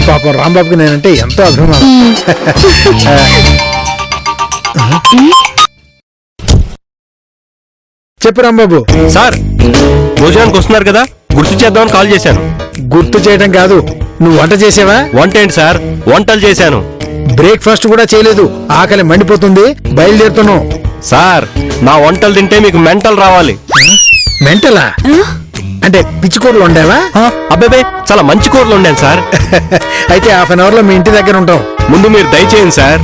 పాపం రాంబాబుకి నేనంటే ఎంతో అభిమానం. చెప్పు రాంబాబు. సార్ భోజనానికి వస్తున్నారు కదా, గుర్తు చేద్దామని కాల్ చేశాను. గుర్తు చేయడం కాదు, నువ్వు వంట చేసావా? వంట ఏంటి సార్, వంటలు చేశాను. బ్రేక్ఫాస్ట్ కూడా చేయలేదు, ఆకలి మండిపోతుంది, బయలుదేరుతున్నావు. సార్ నా వంటలు తింటే మీకు మెంటల్ రావాలి. మెంటలా? అంటే పిచ్చి కూరలు ఉండేవా? అబ్బాబే చాలా మంచి కూరలు ఉండాను సార్. అయితే హాఫ్ అన్ అవర్ లో మీ ఇంటి దగ్గర ఉంటాం. ముందు మీరు దయచేయండి సార్.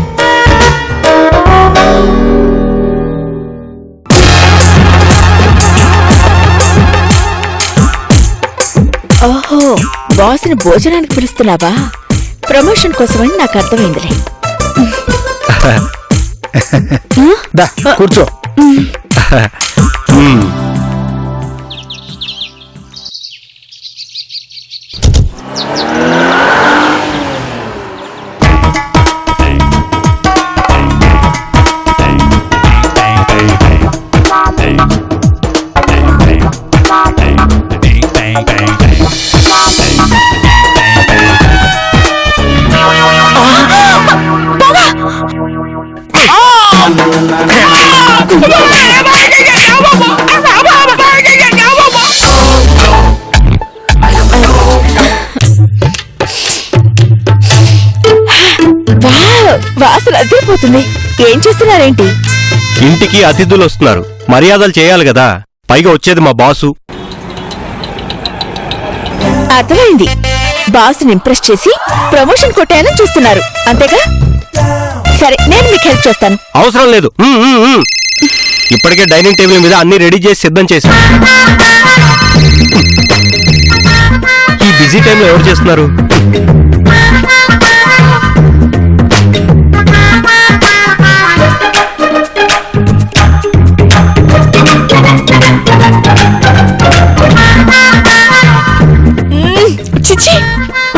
ఓహో, బాస్ని భోజనానికి పిలుస్తున్నావా? ప్రమోషన్ కోసమని నాకు అర్థమైందిలే. దా కూర్చో. వాసన అదిరిపోతుంది. ఏం చేస్తున్నారేంటి? ఇంటికి అతిథులు వస్తున్నారు, మర్యాదలు చేయాలి కదా. పైగా వచ్చేది మా బాసు. అర్థమైంది, బాస్ని ఇంప్రెస్ చేసి ప్రమోషన్ కొట్టాయని చూస్తున్నారు, అంతేగా? సరే, నేను మీకు హెల్ప్ చేస్తాను. అవసరం లేదు. ఇప్పటికే డైనింగ్ టేబుల్ మీద అన్ని రెడీ చేసి సిద్ధం చేశాను. ఈ బిజీ టైంలో ఎవరు చేస్తున్నారు? చిచి,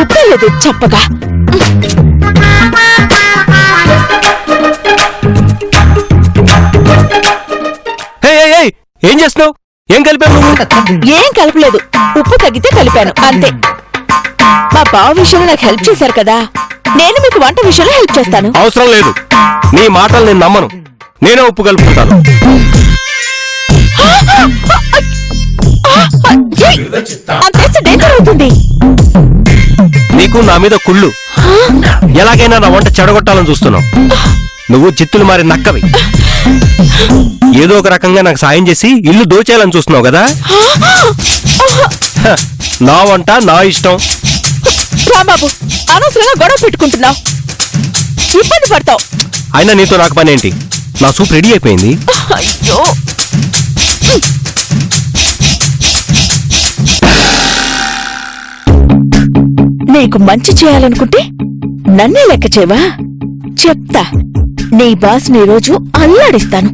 ఉప్పలేదు చప్పగా. ఏం చేస్తున్నావు? ఏం కలిపావు? ఏం కలపలేదు, ఉప్పు తగ్గితే కలిపాను అంతే. మా బావ విషయంలో నాకు హెల్ప్ చేశారు కదా, నేను మీకు వంట విషయంలో హెల్ప్ చేస్తాను. అవసరం లేదు, నీ మాటలు నేను నమ్మను. నేనే ఉప్పు కలుపుకుంటాను. అంతేస్తే డేంజర్ అవుతుంది. నీకు నా మీద కుళ్ళు. ఎలాగైనా నా వంట చెడగొట్టాలని చూస్తున్నావు. నువ్వు చిత్తులు మారి నక్కవి. ఏదో ఒక రకంగా నాకు సాయం చేసి ఇల్లు దోచేయాలని చూస్తున్నావు కదా. నా వంట నా ఇష్టం. రాంబాబు, అనవసరంగా గొడవ పెట్టుకుంటున్నావు, ఇబ్బంది పడతావు. అయినా నీతో నాకు పని ఏంటి? నా సూప్ రెడీ అయిపోయింది. అయ్యో, నీకు మంచి చేయాలనుకుంటే నన్నే లెక్క చేవా? చెప్తా, నీ బాస్ ని రోజు అల్లాడిస్తాను.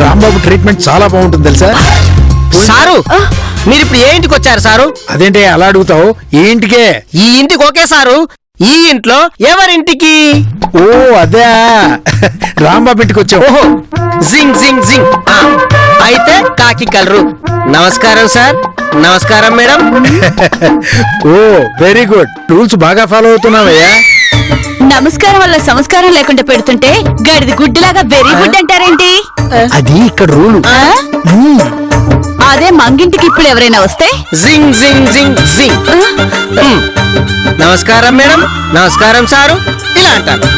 రాంబాబు ట్రీట్మెంట్ చాలా బాగుంటుంది తెలుసా? సారు, మీరు ఇప్పుడు ఏ ఇంటికి వచ్చారు సారు? అదేంటి అలా అడుగుతావు? ఈ ఇంటికే. ఈ ఇంటికి ఓకే సారు, ఈ ఇంట్లో ఎవరింటికి? ఓ అదే, రాంబాబు ఇంటికి వచ్చావు. ఓహో, జింగ్ జింగ్ జింగ్. అయితే కాకి కలరు. నమస్కారం సార్. నమస్కారం మేడం. ఓ వెరీ గుడ్, రూల్స్ బాగా ఫాలో అవుతున్నావయ్యా. నమస్కారం వల్ల సంస్కారం లేకుండా పెడుతుంటే గడిది గుడ్డిలాగా వెరీ గుడ్ అంటారేంటి? అది ఇక్కడ రూలు. అదే మంగింటికి ఇప్పుడు ఎవరైనా వస్తే జింగ్ జింగ్ జింగ్ జింగ్. నమస్కారం మేడం. నమస్కారం సారు. ఇలా అంటారు.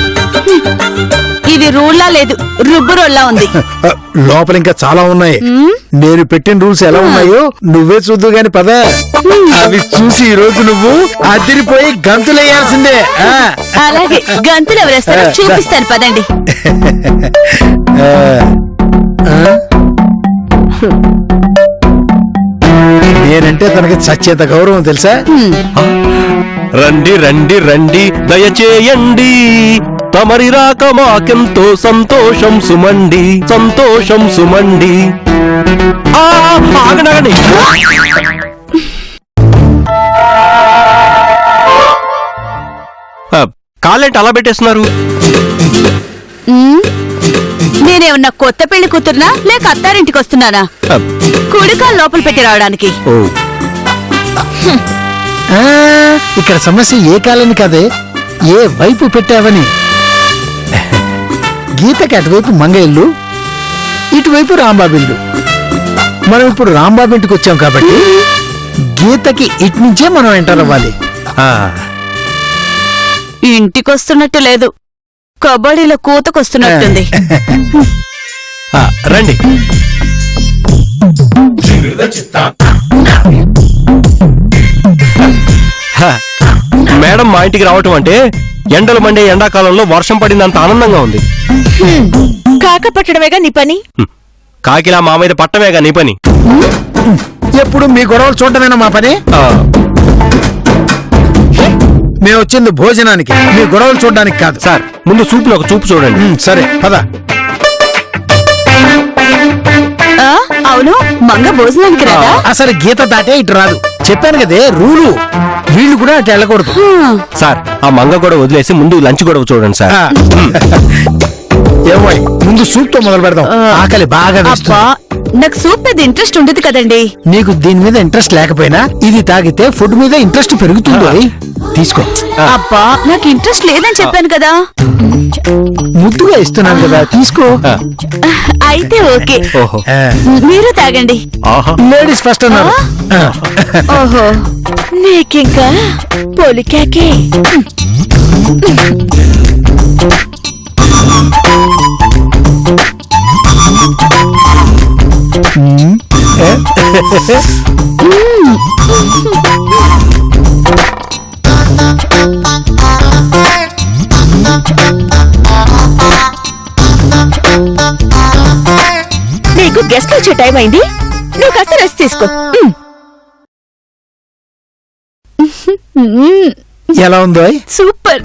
ఇది రూల్లా లేదు, రుబ్బు రోల్లా ఉంది. లోపల ఇంకా చాలా ఉన్నాయి. నేను పెట్టిన రూల్స్ ఎలా ఉన్నాయో నువ్వే చూద్దు గాని పద. అవి చూసి ఈ రోజు నువ్వు అదిరిపోయి గంతులేయాల్సిందే. అలాగే, గంతులు ఎవరేస్తారో చూపిస్తాను పదండి. నేనంటే తనకి చచ్చేంత గౌరవం తెలుసా? రండి రండి రండి దయచేయండి, తమరి రాక మాకెంతో సంతోషం సుమండి, సంతోషం సుమండి. ఆగండి ఆగండి. కాలేంటి అలా పెట్టేస్తున్నారు? నేనేమన్నా కొత్త పెళ్లి కూతురునా లేక అత్తారింటికి వస్తున్నానా కుడికాలు లోపల పెట్టి రావడానికి? ఓ ఆ, ఇక్కడ సమస్య ఏ కాలని కాదే, ఏ వైపు పెట్టావని. గీతకి అటువైపు మంగ ఇల్లు, ఇటువైపు రాంబాబు ఇల్లు. మనం ఇప్పుడు రాంబాబు ఇంటికి వచ్చాం కాబట్టి గీతకి ఇటు నుంచే మనం ఎంటర్ అవ్వాలి. ఇంటికొస్తున్నట్టు లేదు, కబడ్డీలో కూతకొస్తున్నట్టుంది. రండి. మేడం మా ఇంటికి రావటం అంటే ఎండలు మండే ఎండాకాలంలో వర్షం పడిందంత ఆనందంగా ఉంది. కాక పట్టడమేగా నీ పని. కాకిలా మా మీద పట్టమేగా నీ పని. ఎప్పుడు మీ గొడవలు చూడటమేనా మా పని? మేము వచ్చింది భోజనానికి, మీ గొడవలు చూడడానికి కాదు. సార్ ముందు సూపులో ఒక చూపు చూడండి. సరే పద. అవును, మంగ భోజనానికి రాదా? అసలు గీత దాటే ఇటు రాదు, చెప్పాను కదే రూలు. వీళ్ళు కూడా అటు వెళ్ళకూడదు. సార్ ఆ మంగ గొడవ వదిలేసి ముందు లంచ్ గొడవ చూడండి సార్. ఏమో ముందు సూప్ తో మొదలు పెడదాం, ఆకలి బాగా వేస్తుంది. నాకు సూప్ మీద ఇంట్రెస్ట్ ఉండదు కదండి. నీకు దీని మీద ఇంట్రెస్ట్ లేకపోయినా ఇది తాగితే ఫుడ్ మీద ఇంట్రెస్ట్ పెరుగుతుంది. తీసుకో. అబ్బా నాకు ఇంట్రెస్ట్ లేదని చెప్పాను కదా. ముద్దుగా ఇస్తున్నాను కదా, తీసుకో. అయితే ఓకే, ఓహో మీరు తాగండి. లేడీస్ ఫస్ట్ అన్నారు. ఓహో నీకింకా పోలికాకే. నీకు గెస్ట్ వచ్చే టైం అయింది, నువ్వు కాస్త రెస్ట్ తీసుకో. ఎలా ఉందో? సూపర్.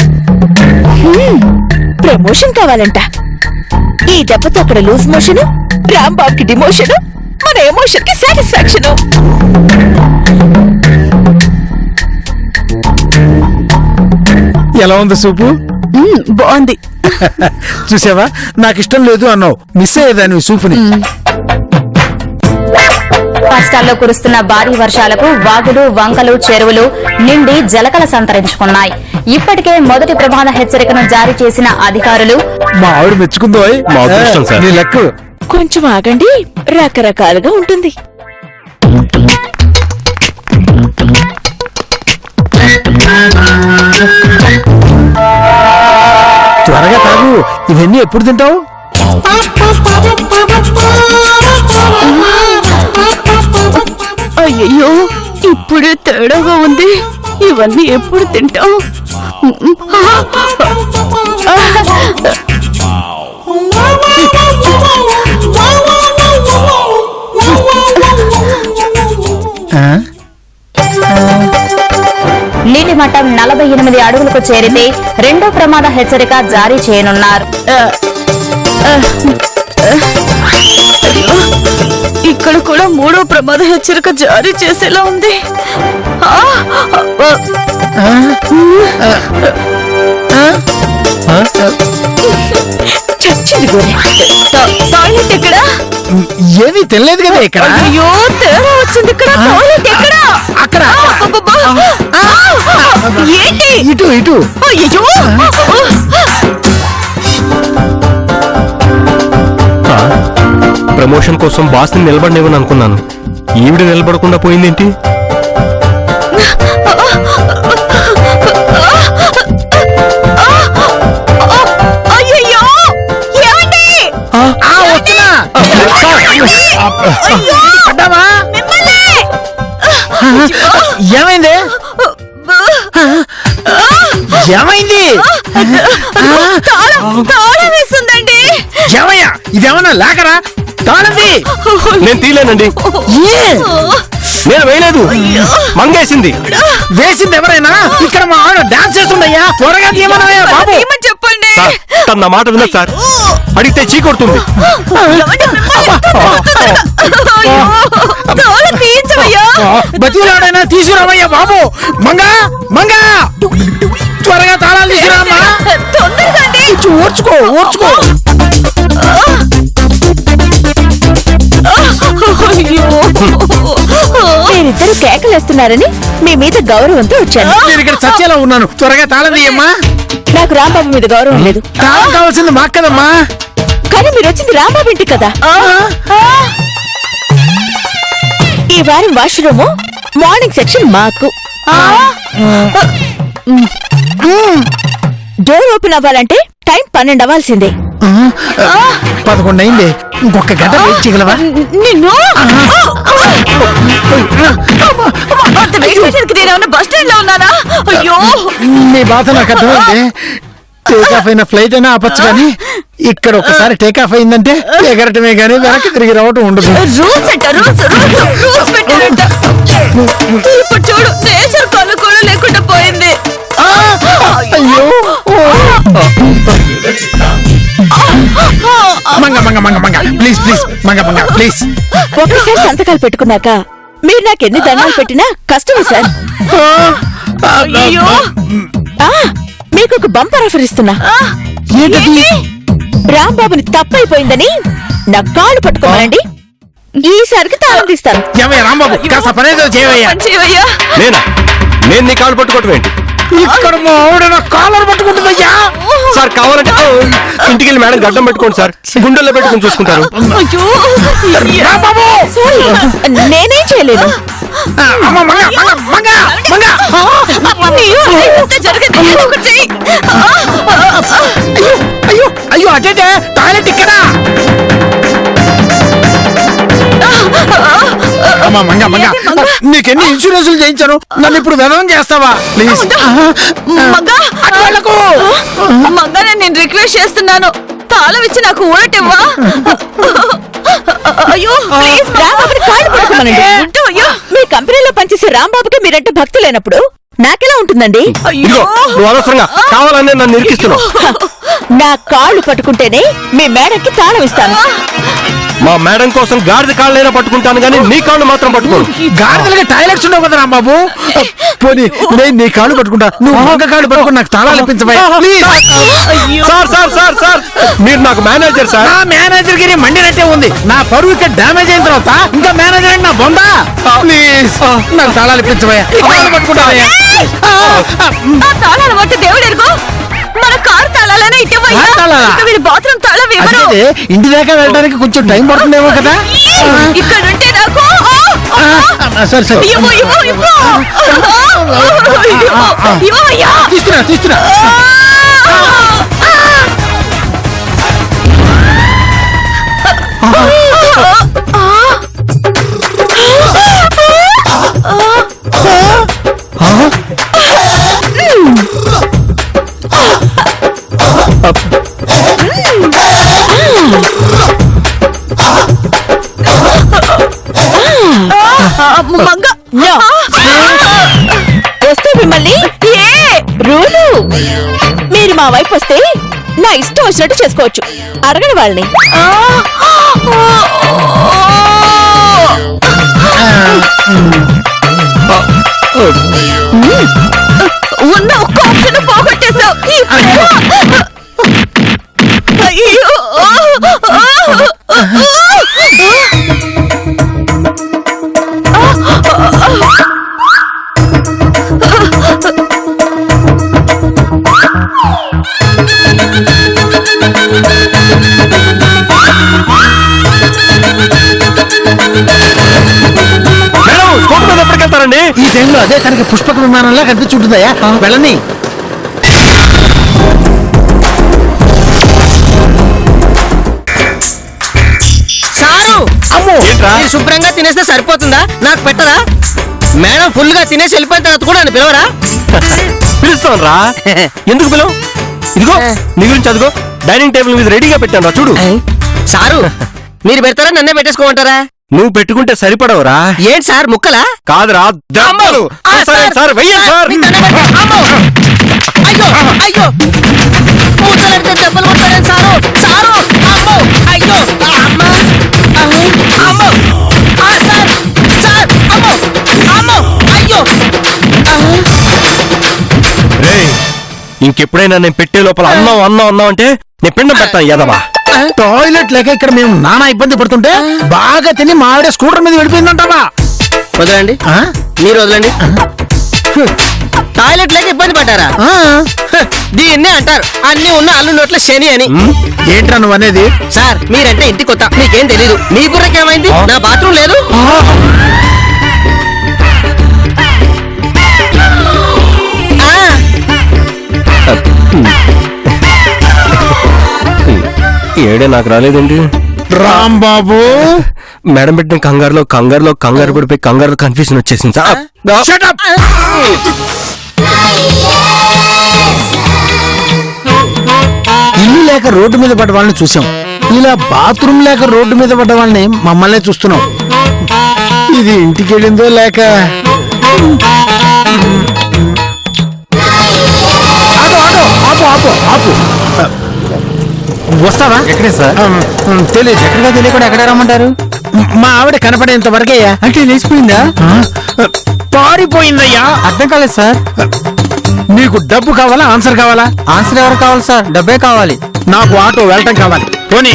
ప్రమోషన్ కావాలంట. ఈ దెబ్బతో అక్కడ లూజ్ మోషన్, రాంబాబుకి డిమోషన్, మన ఎమోషన్ కి సాటిస్ఫాక్షన్. ఎలా ఉంది సూపు? బాగుంది. చూసావా, నాకు ఇష్టం లేదు అన్నావు, మిస్ అయ్యేదాన్ని సూపుని. రాష్ట్రాల్లో కురుస్తున్న భారీ వర్షాలకు వాగులు, వంకలు, చెరువులు నిండి జలకల సంతరించుకున్నాయి. ఇప్పటికే మొదటి ప్రమాద హెచ్చరికను జారీ చేసిన అధికారులు. మా ఆవిడ మెచ్చుకుందో. మా అదృష్టం సార్. నీ లెక్క. కొంచెం ఆగండి, రకరకాలుగా ఉంటుంది. త్వరగా తాగు, ఇవన్నీ ఎప్పుడు తింటావు? అయ్యో ఇప్పుడే తేడాగా ఉంది, ఇవన్నీ ఎప్పుడు తింటాం? నీటి మట్టం 48 అడుగులకు చేరితే రెండో ప్రమాద హెచ్చరిక జారీ చేయనున్నారు. ఇక్కడ కూడా మూడో ప్రమాద హెచ్చరిక జారీ చేసేలా ఉంది. చచ్చింది గోరే. టాయిలెట్ ఎక్కడ? ఏమీ తెలియదు కదా ఇక్కడ. అయ్యో తేడా వచ్చింది. ఇక్కడ టాయిలెట్ ఎక్కడ? అక్కడ. ఏంటి? ఇటు ఇటు. అయ్యో ప్రమోషన్ కోసం బాస్ని నిలబడినేమని అనుకున్నాను, ఈవిడ నిలబడకుండా పోయిందేంటి? అయ్యో ఏమండి? వస్తున్నా. పడ్డావా? ఏమైంది? ఏమైంది? తాళం వేస్తుందండి. ఏమయ్యా, ఇదేమన్నా లేకరా? తాళంది. నేను తీలేనండి, నేను వేయలేదు, మంగేసింది. వేసింది ఎవరైనా? ఇక్కడ మా ఆవిడ డాన్స్ చేస్తుందయ్యా, త్వరగా తీయమనయ్యా బాబు. చెప్పండి. సార్ తన నా మాట వినదు సార్, అడిగితే చీ కొడుతుంది. బతిలాడైనా తీసుకురావయ్యా బాబు. మంగా మంగా త్వరగా తాళాలు తీసుకురామ్మా. ఓర్చుకో ఓర్చుకో. మీరిద్దరు కేకలేస్తున్నారని మీ మీద గౌరవంతో వచ్చాను. నేను ఇక్కడ సత్యాలో ఉన్నాను, త్వరగా తాళం తీయమ్మా. నాకు రాంబాబు మీద గౌరవం లేదు. తాళం కావాల్సింది మాకు కదమ్మా. కానీ మీరు వచ్చింది రాంబాబు ఇంటికి కదా. ఈ వారం వాష్రూమ్ మార్నింగ్ సెక్షన్ మాకు. డోర్ ఓపెన్ అవ్వాలంటే టైం 12 అవ్వాల్సిందే. 11 అయింది, ఇంకొక గంట వెయిట్ చేయగలవా? నిన్ను నేనేమన్నా బస్ స్టాండ్ లో ఉన్నానా? అయ్యో నీ బాధ నాకు అర్థమైంది. టేక్ ఆఫ్ అయిన ఫ్లైట్ అయినా ఆపచ్చు, కానీ ఇక్కడ ఒకసారి టేక్ ఆఫ్ అయిందంటే ఎగరటమే గానీ వెనక్కి తిరిగి రావటం ఉండదు. రూల్స్ అంట, రూల్స్ పెట్టారంట. ఇప్పుడు చూడు, నేచర్ కళ్ళు కూడా లేకుండా పోయింది. అయ్యో Manga Manga Manga Manga please please Manga Manga please. ఒకసారి సంతకాలు పెట్టుకున్నాక మీరు నాకు ఎన్ని దండాలు పెట్టినా కష్టమే సార్. మీకు ఒక బంపర్ ఆఫర్ ఇస్తున్నా. రాంబాబుని తప్పైపోయిందని నా కాళ్ళు పట్టుకోమనండి, ఈసారికి తాళం తీస్తాను. ఏమయ్య రాంబాబు, కాస్త పనేదో చేయవయ్యా. నేను నీ కాళ్ళు పట్టుకోవటం ఏంటి? ఇక్కడ మా ఆవిడ నా కాలర్ పట్టుకుంటుందయ్యా. సార్ కావాలంటే ఇంటికి వెళ్ళి మేడం గడ్డం పెట్టుకోండి సార్, గుండెల్లో పెట్టుకుని చూసుకుంటారు. రాంబాబు నేనేం చేయలేను. అమ్మ మంగ మంగ మంగ మంగ. అయ్యో అయ్యో అటే టాయిలెట్ ఇక్కడ. అమ్మా మంగ మంగ, నీకెన్ని ఇన్సూరెన్సులు చేయించాను, నన్ను ఇప్పుడు వెదనం చేస్తావా ప్లీజ్? మంగా నేను రిక్వెస్ట్ చేస్తున్నాను, తాళం ఇచ్చి నాకు ఊరటివ్వా. అయ్యో ప్లీజ్ రాంబాబుని కాళ్ళు పట్టుకోమనండి. అయ్యో మీ కంపెనీలో పనిచేసే రాంబాబుకి మీరంటే భక్తి లేనప్పుడు నాకెలా ఉంటుందండి? ఇదిగో, నువ్వు అనవసరంగా కావాలనే నన్ను ఇరికిస్తున్నావు. నా కాళ్ళు పట్టుకుంటేనే మీ మేడంకి తాళం ఇస్తాను. మా మేడం కోసం గాడిద కాళ్ళైనా పట్టుకుంటాను, కానీ నీ కాళ్ళు మాత్రం పట్టుకోను. గాడిదలుగా టాయిలెట్స్ ఉండవు కదా రాంబాబు. పోనీ నేను నీ కాళ్ళు పట్టుకుంటా, నువ్వు మంగ కాళ్ళు పట్టుకుని నాకు తాళాలు ఇప్పించవా please? Sir sir sir sir, మీరు నాకు మేనేజర్ సార్. నా మేనేజర్ గిరి మండినట్టే ఉంది. నా పరువు ఇక్కడ డ్యామేజ్ అయిన తర్వాత ఇంకా మేనేజర్ అంటే నా బొందా. ప్లీజ్ నాకు తాళాలు ఇప్పించవా, పట్టుకుంటావయ్యా. తాళాలు బట్టి దేవుడు ఎరుగు, మన కారు తాళాలనే ఇవ్వయ్యా. వీడి బాత్రూమ్ తాళం ఇవ్వరు. ఇంటి దాకా వెళ్ళడానికి కొంచెం టైం పడుతుందేమో కదా. ఇక్కడ ఉంటే నాకు సరే సరే ఇవ్వు ఇవ్వు ఇవ్వు ఇవ్వయ్యా. తీస్తున్నా తీస్తున్నా. మంగ వస్తే మిమ్మల్ని రూలు, మీరు మా వైపు వస్తే నా ఇష్టం వచ్చినట్టు చేసుకోవచ్చు, అడగని వాళ్ళని. ఉన్న ఒక్క ఆప్షన్ పోగొట్టేశావు. అయ్యో ఎప్పటికెళ్తారండి? ఈ టైంలో అదే తనకి పుష్పక విమానంలా కనిపించుంటుందయ్యా, వెళ్ళని. సారు అమ్మో, ఏంట్రా? మీరు శుభ్రంగా తినేస్తే సరిపోతుందా? నాకు పెట్టదా? మేడం ఫుల్ గా తినేసి వెళ్ళిపోయిన తర్వాత కూడా నన్ను పిలవరా? పిలుస్తాను రా. ఎందుకు పిలవు? ఇదిగో నీ గురించి అదిగో డైనింగ్ టేబుల్ మీద రెడీగా పెట్టాను రా, చూడు. సారు మీరు పెడతారా, నన్నే పెట్టేసుకోమంటారా? నువ్వు పెట్టుకుంటే సరిపడవురా. ఏంటి సార్ ముక్కలా? కాదురా దెబ్బలు. ఆ, సరే సార్, సార్ వెయ్యండి సార్. మీ దండం పెడతా. అమ్మో! అయ్యో అయ్యో కూర్చోలేకపోతే దెబ్బలు కొట్టారని సారు సారు అమ్మో అయ్యో అమ్మ అమ్మో సార్ సార్ అమ్మో అమ్మో అయ్యో రేయ్, ఇంకెప్పుడైనా నేను పెట్టే లోపల అన్నం అన్నం అన్నం అంటే నేను పిండం పెడతాను ఎదవా. టాయిలెట్ లేక ఇక్కడ మేము నానా ఇబ్బంది పడుతుంటే బాగా తిని మా ఆవిడ స్కూటర్ మీద వెళ్ళిపోయిందంటావా? వదలండి మీరు వదలండి. టాయిలెట్ లేక ఇబ్బంది పడ్డారా? దీన్నే అంటారు అన్ని ఉన్న అల్లు నోట్ల శని అని. ఏంట్రా నువ్వు అనేది? సార్ మీరంటే ఇంటి కొత్త మీకేం తెలీదు. మీ బుర్రకేమైంది? నా బాత్రూమ్ లేదు. ఏడే నాకు రాలేదండి. రాంబాబు మేడం పెట్టిన కంగారు పడిపోయి కంగారు కన్ఫ్యూజన్ వచ్చేసింది సార్. Shut up! ఇల్లు లేక రోడ్డు మీద పడ్డ వాళ్ళని చూసాం, ఇలా బాత్రూమ్ లేక రోడ్డు మీద పడ్డ వాళ్ళని మమ్మల్ని చూస్తున్నాం. ఇది ఇంటికి వెళ్ళిందో లేక ఆపు ఆపు ఆపు ఆపు. వస్తావా? ఎక్కడే సార్? తెలియదు. ఎక్కడిగా తెలియకుండా ఎక్కడ రమ్మంటారు? మా ఆవిడ కనపడేంత వరకయ్యా. అంటే లేచిపోయిందా? పారిపోయిందయ్యా. అర్థం కాలేదు సార్. నీకు డబ్బు కావాలా ఆన్సర్ కావాలా? ఆన్సర్ ఎవరు కావాలి సార్? డబ్బే కావాలి. నాకు ఆటో వెళ్ళటం కావాలి. పోనీ.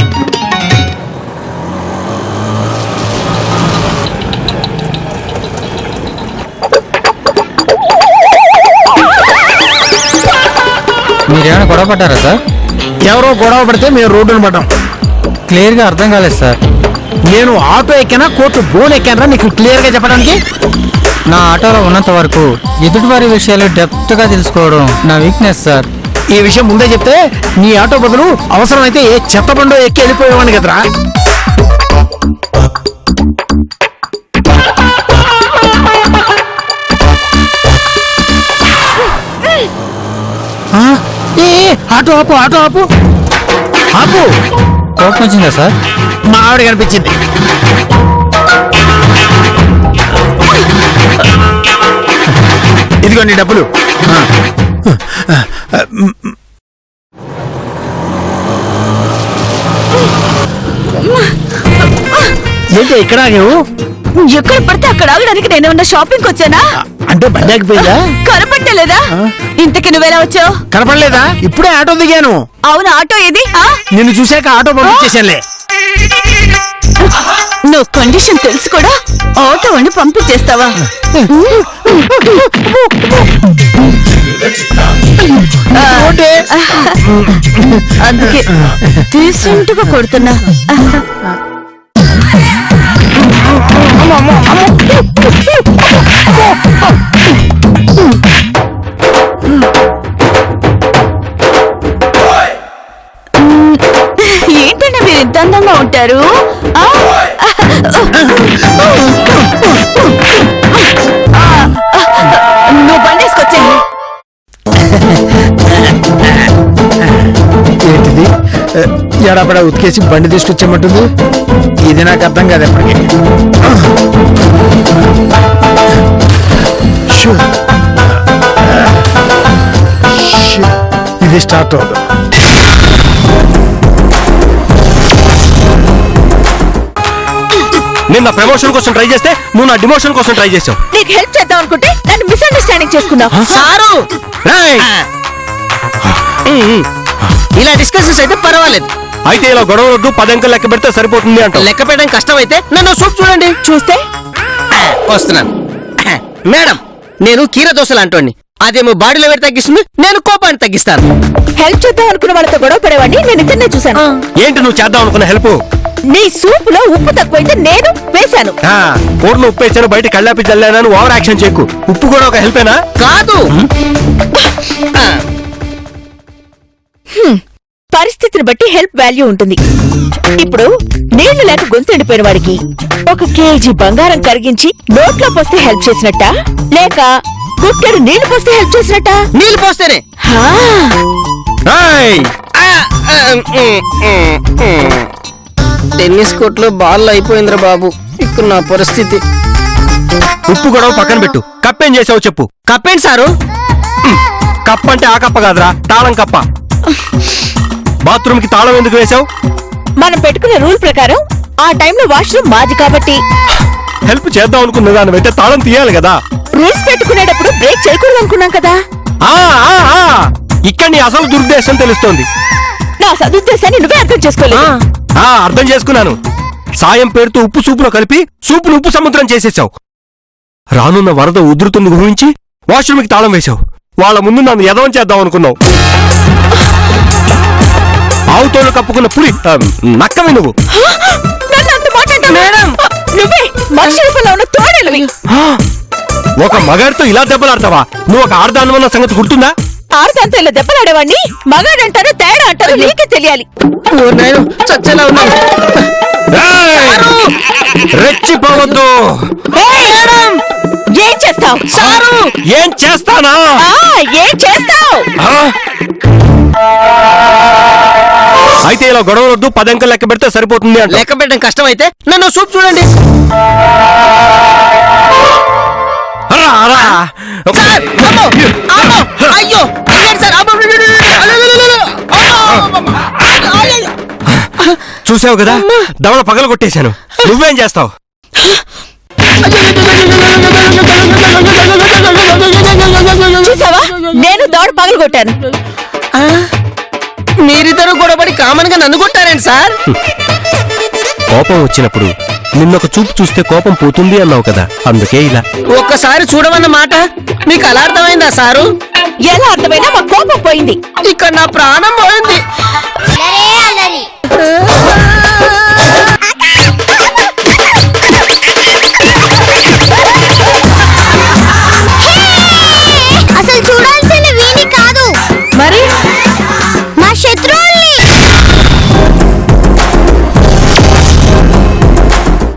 మీరేమైనా గొడవ పడ్డారా సార్? ఎవరో గొడవ పడితే మేము రోడ్డును పడ్డాం. క్లియర్ గా అర్థం కాలేదు సార్. నేను ఆటో ఎక్కినా కోర్టు బోన్ ఎక్కానరా నీకు క్లియర్ గా చెప్పడానికి? నా ఆటోలో ఉన్నంత వరకు ఎదుటివారి విషయాలు డెప్త్ గా తెలుసుకోవడం నా వీక్నెస్ సార్. ఈ విషయం ముందే చెప్తే నీ ఆటో బదులు అవసరమైతే ఏ చెత్త బండో ఎక్కి వెళ్ళిపోయేవాడిని కదరా. ఆటో ఆపు ఆటో ఆపు ఆపు. కోపం వచ్చిందా సార్? మా ఆవిడ కనిపించింది. ఇదిగో నీ డబ్బులు. ఏంటి ఇక్కడ ఆగావు? ఎక్కడ పడితే అక్కడ ఆగడానికి నేనేమన్నా షాపింగ్ వచ్చానా? అంటే బండి ఆగిపోయిందా? కనపట్టలేదా? ఇంతకి నువ్వెలా వచ్చావు? కనపడలేదా? ఇప్పుడే ఆటో దిగాను. అవును, ఆటో ఏది? నిన్ను చూశాక ఆటో పంపించేశానులే. నువ్వు కండిషన్ తెలుసు కూడా ఆటో వండి పంపించేస్తావా? అందుకే తీసింటుగా కొడుతున్నా. ఏంటంటే మీరు ఇంత అందంగా ఉంటారు? నువ్వు బండేసుకొచ్చే. ఏంటిది? ఎడపడా ఉతికేసి బండి తీసుకొచ్చేమంటుంది. ఇది నాకు అర్థం కాదు ఎప్పటికీ. ఇది స్టార్ట్ అవుతుంది. నేను నా ప్రమోషన్ కోసం ట్రై చేస్తే నువ్వు నా డిమోషన్ కోసం ట్రై చేసావు. నీకు హెల్ప్ చేద్దాం అనుకుంటే నన్ను మిస్అండర్స్టాండింగ్ చేసుకున్నావు. సారు ఇలా డిస్కషన్స్ అయితే పర్వాలేదు. అయితే ఇలా గొడవ వద్దు, 10 అంకెలు లెక్క పెడితే సరిపోతుంది అంట. లెక్క పెట్టడం కష్టం అయితే నన్ను సూప్ చూడండి. చూస్తే వస్తున్నాను. మేడం, నేను కీర దోశలు అంటోండి. అదేమో బాడీలో వేడి తగ్గిస్తుంది, నేను కోపాన్ని తగ్గిస్తాను. హెల్ప్ చేద్దాం అనుకున్న వాళ్ళతో గొడవ పడేవాడిని నేను ఇద్దరినే చూశాను. ఏంటి నువ్వు చేద్దాం అనుకున్న హెల్ప్? నీ సూప్ లో ఉప్పు తక్కువైతే నేను వేశాను. కోర్టులో ఉప్పు వేసాను, బయట కళ్ళాపి చల్లానని ఓవర్ యాక్షన్ చేయకు. ఉప్పు కూడా ఒక హెల్పేనా? కాదు. పరిస్థితిని బట్టి హెల్ప్ వాల్యూ ఉంటుంది. ఇప్పుడు నీళ్లు లేక గొంతు ఎండిపోయిన వాడికి 1 కేజీ బంగారం కరిగించి నోట్లో పోస్తే హెల్ప్ చేసినట్ట, లేక గుట్టెడు నీళ్లు పోస్తే హెల్ప్ చేసినట్ట? నీళ్ళు పోస్తేనే. టెన్నిస్ కోర్టులో బాల్ అయిపోయిందిరా బాబు. ఇక్కడ నా పరిస్థితి. ఉప్పు గొడవ పక్కన పెట్టు, కప్పేం చేసావు చెప్పు. కప్పేంటి సారు? కప్ప అంటే ఆ కప్ప కాదురా, తాళం కప్ప. బాత్రూమ్ కి తాళం ఎందుకు వేశావు? మనం పెట్టుకున్న రూల్ ప్రకారం ఆ టైంలో వాష్రూమ్ మాది కాబట్టి. హెల్ప్ చేద్దాం అనుకున్న దాన్ని అయితే తాళం తీయాలి కదా. రూల్స్ పెట్టుకునేటప్పుడు బ్రేక్ చేయకూడదు అనుకున్నాం కదా. ఆ ఆ ఆ ఇక్కడ నీ అసలు దురుద్దేశం తెలుస్తోంది. నా సదుద్దేశాన్ని నువ్వే అర్థం చేసుకోలేదు. అర్థం చేసుకున్నాను. సాయం పేరుతో ఉప్పు సూపులో కలిపి సూపును ఉప్పు సముద్రం చేసేసావు. రానున్న వరద ఉధృతుంది ఊహించి వాష్రూమ్కి తాళం వేశావు. వాళ్ళ ముందు నన్ను ఎదవం చేద్దాం అనుకున్నావు. ఆవుతోలు కప్పుకున్న పులి నక్కవి నువ్వు. నన్ను అంత మాట అంటావా? మేడం! నువ్వే మనిషి రూపంలో ఉన్న తోడేలువి. ఒక మగాడితో ఇలా దెబ్బలాడతావా? నువ్వు ఒక ఆడదానమన్న సంగతి గుర్తుందా? ఆడదాంతో ఇలా దెబ్బలాడేవాడిని మగాడంటారు తేడా అంటారు నీకే తెలియాలి. చచ్చేలా ఉన్నాను. రెచ్చిపోవద్దు. ఏం చేస్తావు? ఏం చేస్తానా? ఏం చేస్తావు? అయితే ఇలా గొడవలొద్దు, 10 అంకెలు లెక్క పెడితే సరిపోతుంది అంటే. లెక్క పెట్టడం కష్టం అయితే నన్ను సూప్ చూడండి. సార్, అమ్మో, అమ్మో, అయ్యో, ఏంటి సార్? అమ్మో, చూసావు కదా, దవడ పగల కొట్టేశాను. నువ్వేం చేస్తావు? చూసావా, నేను దోడ పగలు కొట్టాను. మీరిద్దరు గొడవపడి కామన్ గా నన్ను కొట్టారండి సార్. కోపం వచ్చినప్పుడు నిన్నొక చూపు చూస్తే కోపం పోతుంది అన్నావు కదా, అందుకే ఇలా. ఒక్కసారి చూడమన్న మాట మీకు అలా అర్థమైందా సారు? ఎలా అర్థమైనా మా కోపం పోయింది. ఇక్కడ నా ప్రాణం పోయింది.